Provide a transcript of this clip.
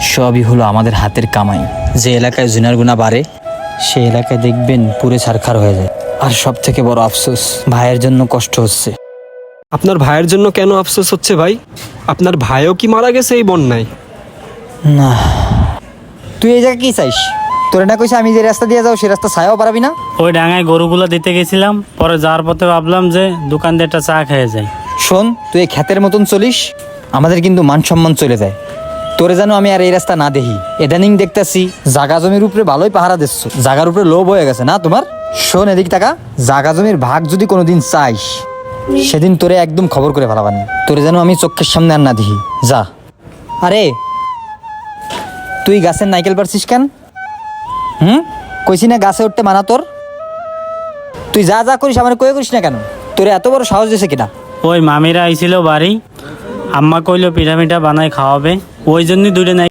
সবই হলো আমাদের হাতের কামাই। যে এলাকায় জুনার গুণা বাড়ে সেই এলাকায় দেখবেন পুরে ছারখার হয়ে যায়। আর সব থেকে বড় আফসোস, ভাইয়ের জন্য কষ্ট হচ্ছে। আপনার ভাইয়ের জন্য কেন আফসোস হচ্ছে ভাই? আপনার ভাইও কি মারা গেছে এই বন্যায়? না, তুই এই জায়গায় কি চাইস? তোরে না কইছে আমি যে রাস্তা দিয়ে যাও সে রাস্তা ছায়াও পারাবি না? ওই ডাঙায় গরুগুলো দিতে গেছিলাম, পরে যাওয়ার পথে ভাবলাম যে দোকান দিয়ে একটা চা খেয়ে যাই। শোন, তুই এই খ্যাতের মতন চলিস, আমাদের কিন্তু মান সম্মান চলে যায়। তোরে যেন আমি আর এই রাস্তা না দেখি। এদানিং দেখতাছি জাগা জমির উপরে ভালোই পাহারা দিচ্ছ, জাগার উপরে লোভ হয়ে গেছে না তোমার? শোন এদিক টাকা, জাগা জমির ভাগ যদি কোনোদিন চাইস সেদিন তোরে একদম খবর করে ফেলাবানি। তোরে যেন আমি চোখের সামনে আর না দেখি। যা। আরে তুই গাছের নাইকেল পারছিস কেন? কইছি না গাছে উঠতে মানা তোর? তুই যা যা করিস আমার কয়ে করিস না কেন? তোরে এত বড় সাহস দিয়েছে কিনা? ওই মামিরা আইছিল বাড়ি, আম্মা কইলো পিঠা মিঠা বানায় খাওয়াবে, ওই জন্যই দূরে নাই